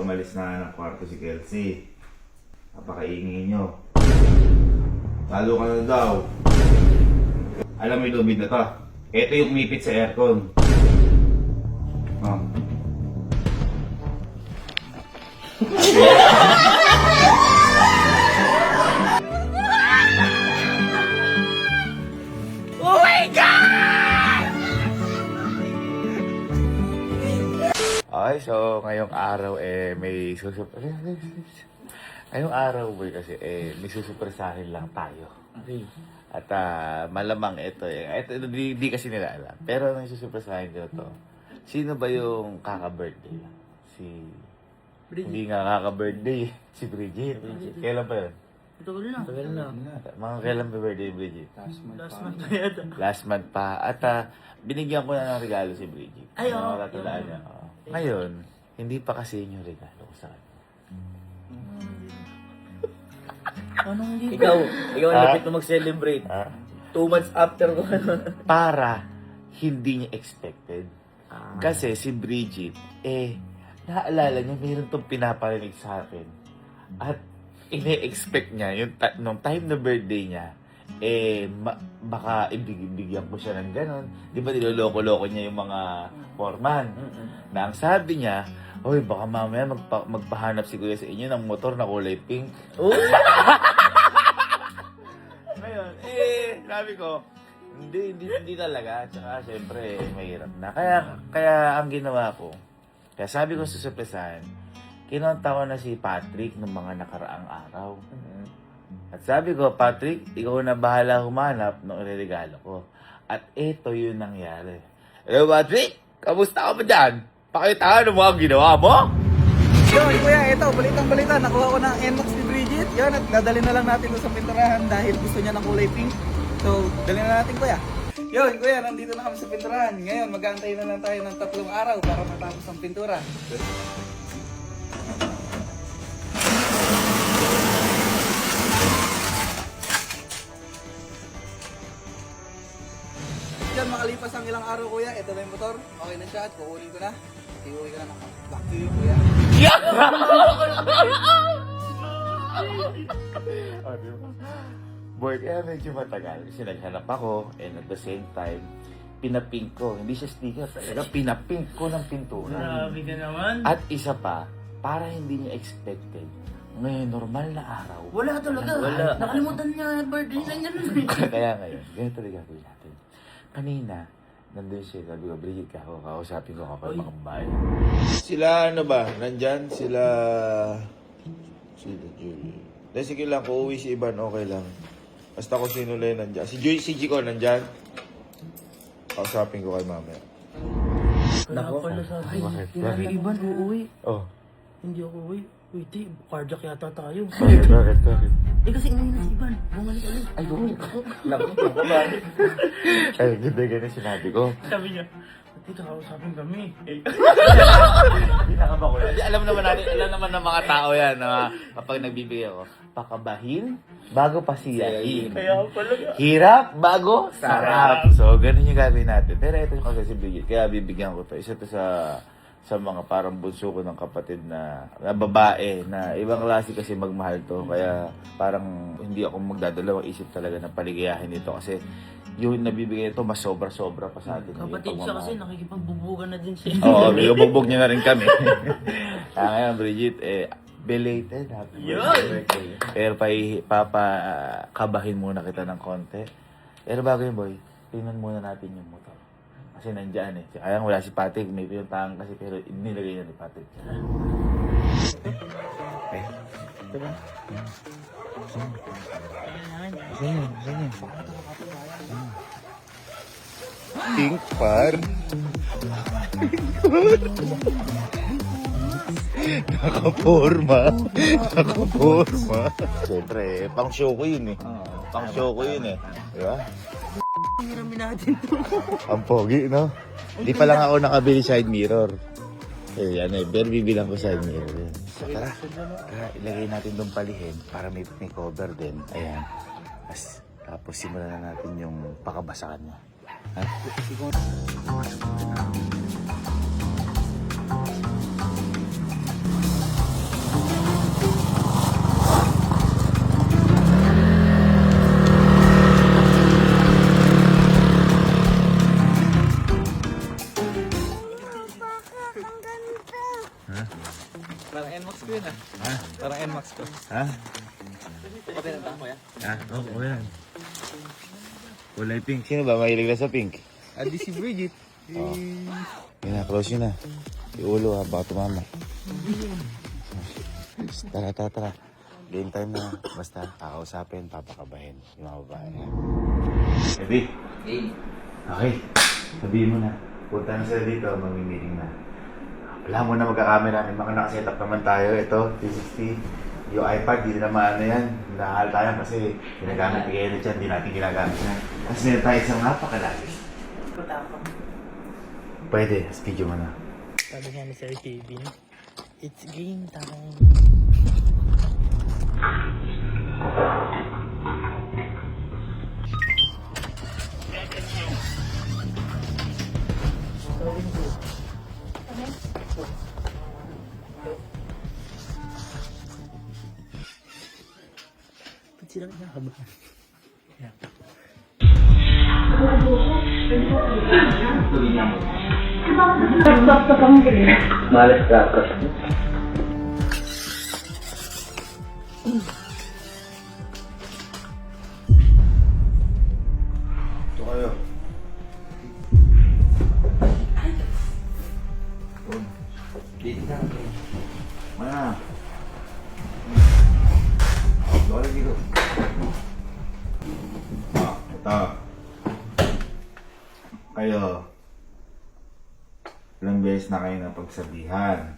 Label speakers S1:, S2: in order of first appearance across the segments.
S1: umalis na ng kwarto si Kelsey. Napakaingay nyo. Talo ka na daw. Alam mo yung lubid na to. Ito yung umipit sa aircon. Oh.
S2: Oh my God!
S1: Okay, so ngayong araw may ngayong araw boy kasi may susupresahin lang tayo. At malamang ito di kasi nila alam. Pero may susupresahin ko to. Sino ba yung kaka-birthday? Si Bridget. Hindi nga kaka-birthday. Si Bridget. Kailan pa yun?
S2: Tagal na.
S1: Mga kailan ba birthday ni Bridget?
S2: Last month pa yata.
S1: Last month pa. At binigyan ko na ng regalo si Bridget.
S2: Ay, oo.
S1: Tatandaan niya. Oo. Ngayon, hindi pa kasi yun yung regalo ko sa kanya.
S2: Anong hindi?
S3: Ikaw ang lapit mo mag-celebrate. 2 months after ko.
S1: Para hindi niya expected. Kasi si Bridget, naalala niya, mayroon tong pinaparinig sa akin. At ine-expect niya, yung nung time na birthday niya, baka ibigyan ko siya ng ganon. Di ba niloloko-loko niya yung mga foreman? Na ang sabi niya, "Hoy, baka mamaya magpahanap si Kuya sa inyo ng motor na kulay pink." Ngayon, sabi ko, hindi talaga. Tsaka, syempre, mahirap na. Kaya ang ginawa ko, kaya sabi ko sa surpresahan, kinonta ko na si Patrick ng mga nakaraang araw. At sabi ko, Patrick, ikaw na bahala humanap ng regalo ko. At ito yung nangyari. Hello, Patrick! Kamusta ka ba dyan? Pakita ano mo ang ginawa mo?
S4: Yun, kuya, ito, balitang-balita. Nakuha ko ng NMAX ni Bridget. Yun, at dadali na lang natin doon sa pinturahan dahil gusto niya ng kulay pink. So, dali na natin, kuya. Yun, kuya, nandito na kami sa pinturahan. Ngayon, mag-aantay na lang tayo ng 3 araw para matapos ang pintura. Yan, makalipas ang ilang araw, kuya. Ito na yung motor. Okay na siya at kukunin ko na. Iuwi ko na ng back to you, kuya.
S1: Boy, kaya medyo matagal. Kasi naghanap ako and at the same time, pinapink ko. Hindi siya sticker. Talaga pinapink ko ng pintura.
S2: Grabe ka naman.
S1: At isa pa, para hindi niya expected, ngayon, normal na araw.
S2: Wala talaga.
S3: Wala.
S2: Nakalimutan niya birthday na niya.
S1: Kaya ngayon, ganito talaga gagawin natin. Kanina, nandun siya, sabi ko, Bridget, kakausapin ko kapag mga babae. Sila ano ba? Nandyan? Sila Julie. Dahil sige lang, kung uwi si Ivan, okay lang. Basta kung sino lang nandyan. Si Jico nandyan? Kausapin ko kay mamaya.
S2: Nako. Pala sabi.
S1: Bakit?
S2: Hindi Iban, uuwi.
S1: Oh.
S2: Hindi ako uuwi. Wait, cardiac yata tayo.
S1: Bakit?
S2: Kasi inuwi na si Iban. Bumalik ulit.
S1: Ay, bumalik ako.
S3: Naku, babae.
S1: Ay, ganda sinabi ko.
S2: Sabi niya, "Pati kakausapin kami."
S1: Hindi nakabakulan. Alam naman ng mga tao yan na kapag nagbibigay ako, pakabahin bago pasiyahin.
S2: Kaya pala.
S1: Hirap bago sarap. So, ganun yung gagawin natin. Pero ito yung kasi si Bridget. Kaya bibigyan ko to. Isa to sa mga parang bunso ko ng kapatid na babae na ibang klase kasi magmahal to. Kaya parang hindi ako magdadalawang isip talaga na paligayahin ito kasi yung nabibigay ito mas sobra-sobra pa sa atin.
S2: Kapatid siya kasi nakikipagbubugan na din siya.
S1: Oo, binubugbog niya na rin kami. Ngayon, Bridget, belated happy birthday. Pero papakabahin muna kita ng konti. Pero bago yun, boy, tingnan muna natin yung motor. Kasi nandyan eh. Kaya wala si Patrick, may pinuntahan kasi pero nilagay na ni Patrick. Ito ba? Ganyan. Pink par. Nakaporma. Siyempre, pang show ko yun eh. Diba?
S2: Hiramin natin to.
S1: Ang pogi, no? Di pa lang ako nakabili side mirror. Pero bibilang ko side mirror. Yan. So, tara, ilagay natin doon palihin para may cover din. Ayan. Tapos simulan na natin yung pakabasakan niya. Ha?
S4: Parang NMAX ko yun ah.
S1: Ha?
S4: Parang NMAX ko.
S1: Ha?
S4: Okay na tama yan.
S1: Ha? Oo, yan. Kulay pink. Sino ba mahilig na sa pink?
S4: Adi si Bridget.
S1: Yan na, close yun na. Yung ulo ha, baka tumama. Tara. Game time na. Basta, kakausapin, papakabahin yung mga babae. Ebi.
S3: Hey.
S1: Okay. Sabihin mo na. Punta na sila dito, mag-meeting na. Wala mo na magka-camera. May mga nakaset up naman tayo. Ito, 360. Yung iPad, di na naman ano yan. Nahal tayo kasi ginagamit ni Kenneth yan. Di natin ginagamit na. Tapos meron tayo isang napakalaki. Pwede, video mo na.
S2: Sabi nga ni Sir Kevin, it's game time. Ba't sila kinakabahan? Yeah.
S3: Malas ka.
S1: Ito kayo.
S3: Dito na.
S1: Mana? Doon dito. Ito. Kayo. Ilang beses na kayo napagsabihan.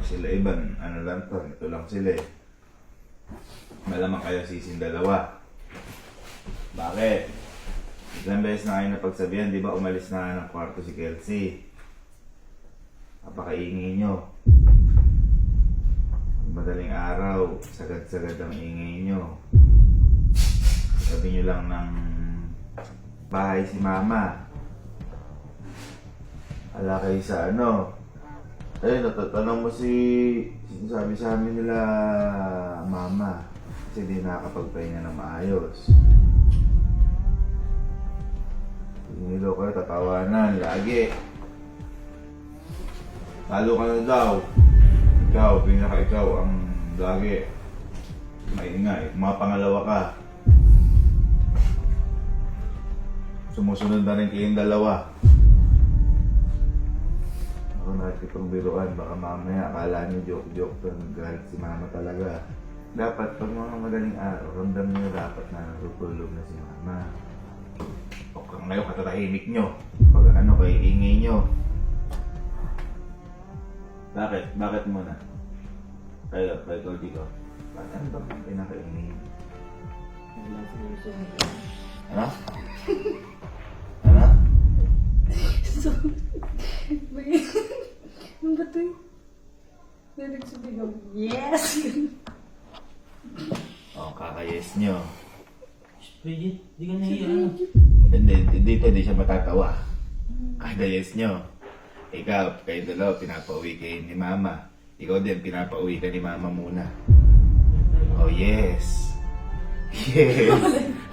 S1: Sila iban, ano lang to, ito lang sila eh. Malamang kayo sisin dalawa. Bakit? Ilang beses na kayo napagsabihan, di ba umalis na ng kwarto si Kelsey? Napakaingay nyo. Madaling araw, sagad-sagad ang ingay nyo. Sabi nyo lang ng bahay si mama. Ala kayo sa ano. Ayun, natatanong mo sinasabi sa amin nila mama. Kasi di nakakapagpahinga na maayos. Nilo kayo, tatawanan, lagi. Lalo ka na daw. Ikaw ang lagi. Maingay, pangalawa ka. Sumusunod na rin kayong dalawa. Ako nakikitong biruan, baka mamaya akala niyo joke to, nagalit si mama talaga. Dapat, pag mga madaling araw, ramdam niyo dapat na natutulog na si mama. O ngayon, katatahimik nyo. Pag ano, kayo ingay nyo. Bakit? Bakit muna? Kayo dito. Bakit ano ba ang pinakaingay? Ano? Ano?
S5: Ano ba ito? Nagsabigaw. Yes!
S1: O, kakayes nyo.
S2: Bridget, di ka nahiya.
S1: Hindi, dito di siya matatawa. Kakayes nyo. Ikaw, kayo dalawa, pinapauwi kayo ni mama. Ikaw din, pinapauwi ka ni mama muna. Oh, yes. Yes.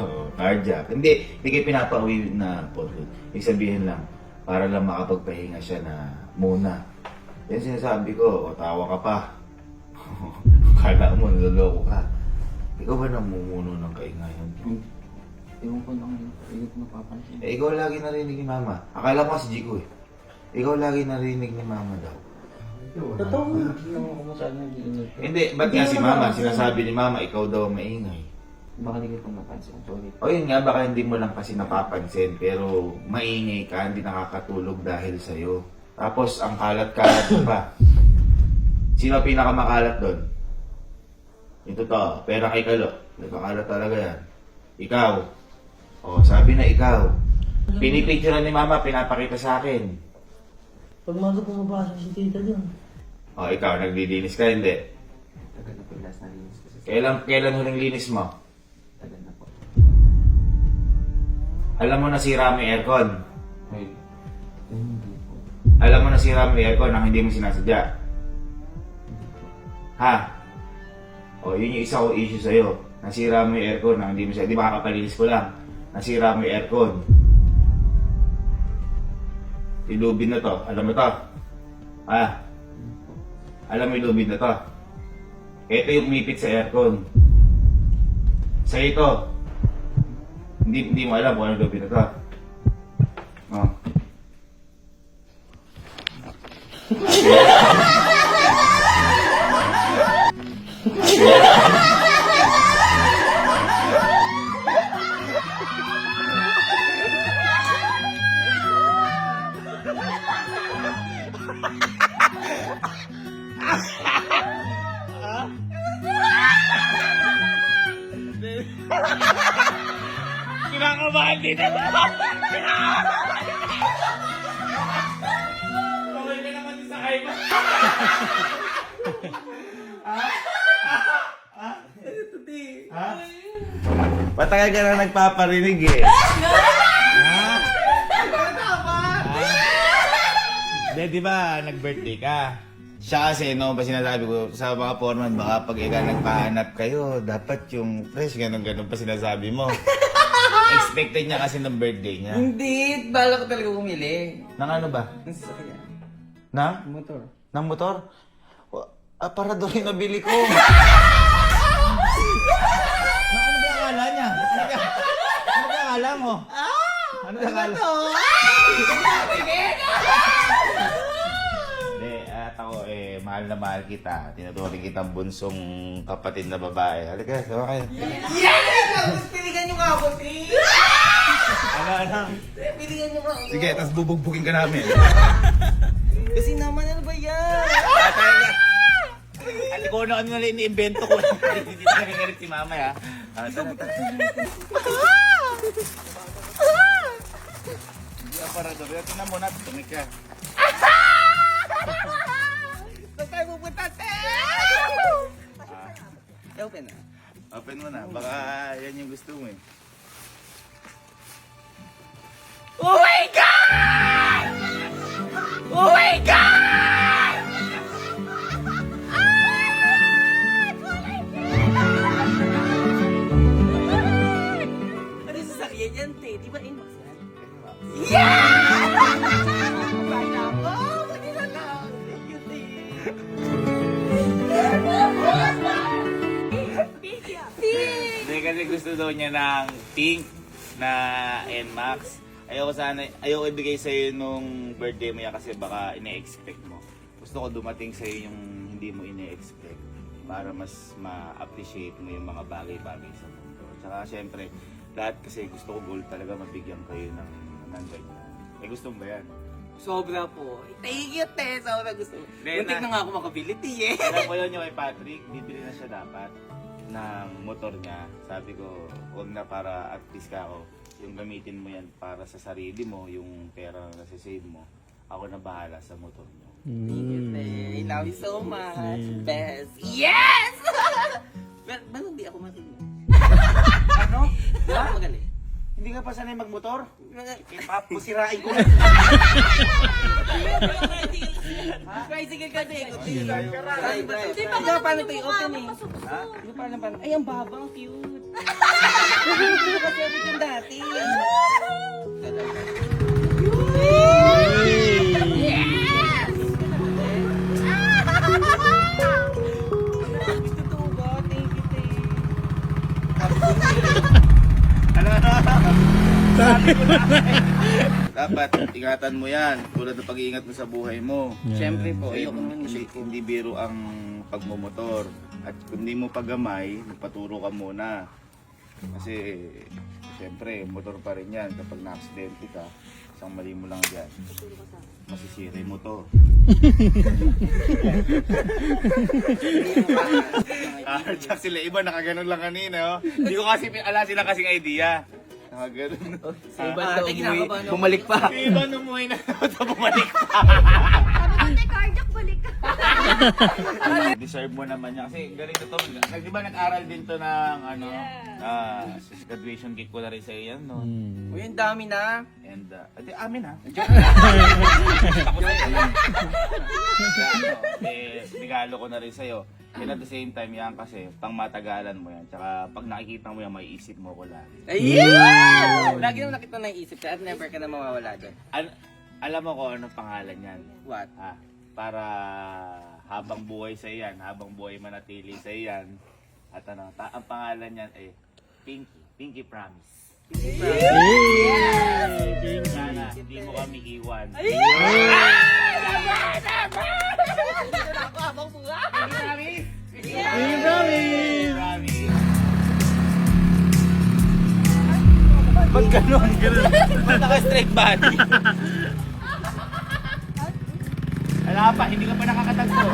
S1: Oh, carjack. Hindi kayo pinapauwi na po. Ibig sabihin lang, para lang makapagpahinga siya na muna. Yan sinasabi ko, o tawa ka pa. Kala mo, naloloko ka. Ikaw ba namumuno ng kaingayan?
S3: Ewan ko lang, hindi ko napapansin.
S1: Ikaw lagi narinig ni mama. Akala ko si Jico eh. Ikaw lagi narinig ni mama daw.
S2: Totoo.
S3: Hindi naman ako masyado nag-iingat.
S1: Hindi, ba't nga si mama? Sinasabi ni mama, ikaw daw ang maingay.
S3: Baka hindi ko napansin. Sorry.
S1: O yun nga, baka hindi mo lang kasi napapansin, pero maingay ka, hindi nakakatulog dahil sa'yo. Tapos, ang kalat-kalat pa. Sino pinakamakalat doon? Yung totoo, pera kay Kalo. Nagkakalat talaga yan. Ikaw. O, sabi na ikaw. Pinipicture ni mama, pinapakita sa akin.
S2: Pag maga pumapasok si tita dun.
S1: O, ikaw, naglilinis ka, hindi.
S3: Tagal na po yung last na linis ko sa
S1: Kailan huling linis mo?
S3: tagal na po.
S1: Alam mo nasira mo yung aircon.
S3: Ay, hindi po.
S1: Alam mo nasira mo yung aircon nang hindi mo sinasadya. Ha? O, yun yung isa ko issue sa'yo. Nasira mo yung aircon nang hindi mo sinasadya. Di ba kakapalinis ko lang? Nasira mo yung aircon. Ilubin na to. Alam mo to? Alam mo yung lubid na to? Ito yung umipit sa aircon. Sa ito. Hindi mo alam kung ano yung lubid na to. Oh. Kinakabahan din ako! Paway ka naman sa kaiba. Patagal ka na nagpaparinig eh. Di ba, nag-birthday ka? Siya kasi, no, ba sinasabi ko, sa mga foreman, baka pag ikaw nagpahanap kayo, dapat yung fresh, ganun-ganun pa sinasabi mo. Expected niya kasi ng birthday niya.
S4: Hindi, bala ko talaga bumili.
S1: Nang ano ba?
S4: Ang sasakyan.
S1: Nang?
S4: Motor.
S1: Nang motor? Para doon yung nabili ko. Ano ba yung akala niya? Ano ba yung akala mo? Ano ba yung akala? Hindi, at ako mahal na mahal kita. Tinuturing kitang bunsong kapatid na babae. Halika, sawa kayo.
S4: Piligan nyo nga ako, Steve!
S1: Ano?
S4: Piligan nyo nga ako.
S1: Sige, tapos bubugbugin ka namin.
S4: Kasi naman, ano ba yan?
S1: At ikaw na ano na lang iniimbento ko. Hindi talaga nga rin si mama ya. Tara. Hindi ang parador. Tingnan mo na, tumik ka.
S4: Saan tayo pupunta, Steve? Open na.
S1: Open mo na, baka yan yung gusto mo eh.
S4: Oh my God! Oh my God! Ano yung sasakyan yan, te? Di ba Inmax yan? Yeah! Bata ko! Maganda na! Thank you, te!
S1: Hindi kasi gusto daw niya ng pink na NMAX. Ayoko ibigay sa'yo nung birthday mo yan kasi baka ine-expect mo. Gusto ko dumating sa'yo yung hindi mo ine-expect para mas ma-appreciate mo yung mga bagay-bagay sa mundo. Tsaka syempre, lahat kasi gusto ko goal talaga mabigyan kayo ng ganyan. Gusto mo ba yan?
S4: Sobra po. Thank you, te! Sobra gusto. Muntik na nga ako makabili, te, eh!
S1: Alam mo yun yung kay Patrick, bibili na siya dapat ng motor niya. Sabi ko, huwag na para artist ka ako. Yung gamitin mo yan para sa sarili mo, yung pera na nasa-save mo. Ako na bahala sa motor mo.
S4: Thank you, te. I love you so much. Best. Yes! Ba't hindi ako magaling?
S1: Ano?
S4: Di ba ako magaling?
S1: Hindi ka pa sanay magmotor? Pusirain ko na.
S4: Tricycle kasi. Di ba paano ito i-open eh?
S1: Ha?
S4: Di ba paano? Ay, ang babang cute. Hindi ko kasi abot yung dati. Totoo ba? Thank you, te.
S1: Sabi ko na. Dapat ingatan mo yan. Tulad ng pag-iingat mo sa buhay mo.
S4: Siyempre po,
S1: Kasi
S4: ayoko naman
S1: hindi biro ang pagmumotor. At kung hindi mo pagamay, magpaturo ka muna. Kasi, siyempre, motor pa rin yan. Kapag na-aksidente ka, isang mali mo lang dyan, masisiri mo to. Tsaka sila iba, nakaganon lang kanina. Oh. Hindi ko kasi, ala sila kasing idea. Nakaganon.
S4: Bumalik pa.
S1: Iba numuhay na bumalik pa.
S5: Ate, cardiac balik ka.
S1: Deserve mo naman yan. Kasi ganito to. Di ba nag-aral din to ng graduation cake ko na rin sa iyan, no?
S4: Uy, ang dami na.
S1: And, amin ha. Regalo ko na rin sa'yo. And at the same time, yan kasi, pang matagalan mo yan. Tsaka pag nakikita mo yan, may isip mo ko lagi.
S4: Ayun! Lagi nang nakita na isip ka at never ka na mawawala doon.
S1: Alam mo kung anong pangalan yan?
S4: What?
S1: para habang buhay sa iyan, habang buhay manatili sa iyan. At ano, ang pangalan niyan ay Pinky Promise. Pinky Promise. Sana hindi mo kami iwan. Pinky Promise.
S3: Ba't ganun? Ba't naka-straight body?
S1: Wala pa, hindi ka pa nakakatagpo.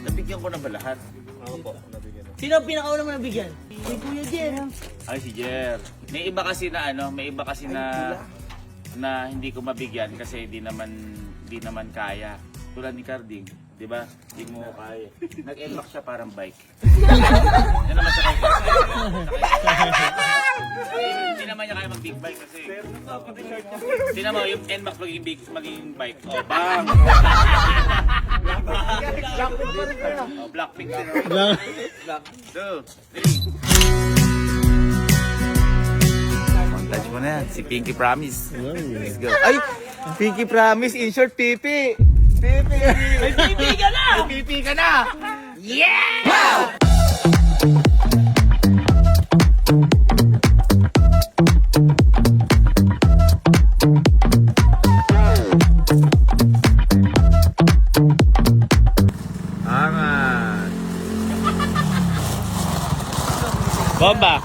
S1: Nabigyan ko na ba lahat?
S2: Sino ang pinakauna mo nabigyan? Si Kuya Jer.
S1: Ay, si Jer. May iba kasi na na hindi ko mabigyan kasi di naman kaya. Tulad ni Carding, di ba? Hindi mo kaya. Nag-NMAX siya parang bike. Yan naman sa kanya. Hindi naman niya kaya mag-big bike kasi. Hindi naman yung NMAX maging bike. Oh, bang! Oh, Blackpink din. Black. 2, 3. Montage mo na yan. Si Pinky Promise. Let's go.
S3: Ay! Pinky Promise, in short, Pipi! Pipi!
S2: May pipi ka na!
S1: May pipi ka na! Angat! Bomba!